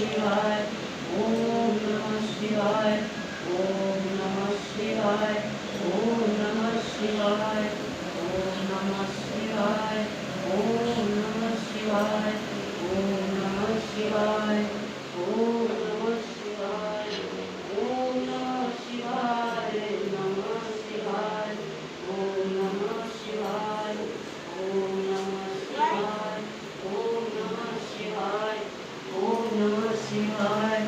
शिवाय ओम नमः शिवाय ओम नमः शिवाय ओम नमः शिवाय ओम नमः शिवाय ओम नमः शिवाय ओम नमः शिवाय ओम नमः शिवाय ओम नमः शिवाय नमः शिवाय ओम नमः शिवाय ओम नमः शिवाय ओम नमः शिवाय ओम नमः शिवाय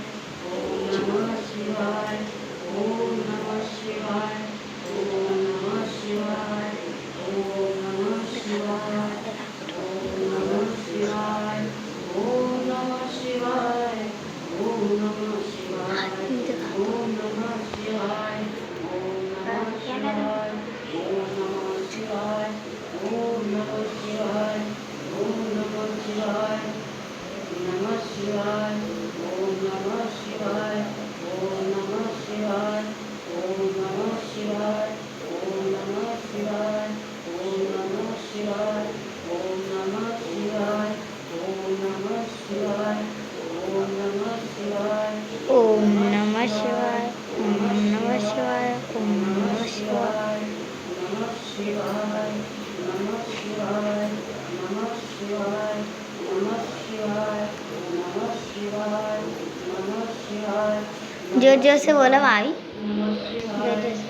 ओम नमः शिवाय ओम नमः शिवाय ओम नमः शिवाय ओम नमः शिवाय ओम नमः शिवाय ओम नमः शिवाय ओम नमः शिवाय ओम नमः शिवाय ओम नमः शिवाय ओम नमः शिवाय ओम नमः शिवाय ओम नमः शिवाय नमः शिवाय ओम नमः शिवाय ओम नमः शिवाय ओम नमः शिवाय ओम नमः शिवाय ओम नमः शिवाय ओम नमः शिवाय ओम नमः शिवाय ओम नमः शिवाय ओम नमः शिवाय ओम नमः शिवाय ओम नमः शिवाय नमः शिवाय नमः शिवाय नमः शिवाय नमः शिवाय नमः शिवाय नमः शिवाय जोर जोर से बोलो भाई, नमः जोर शिवाय जोर से।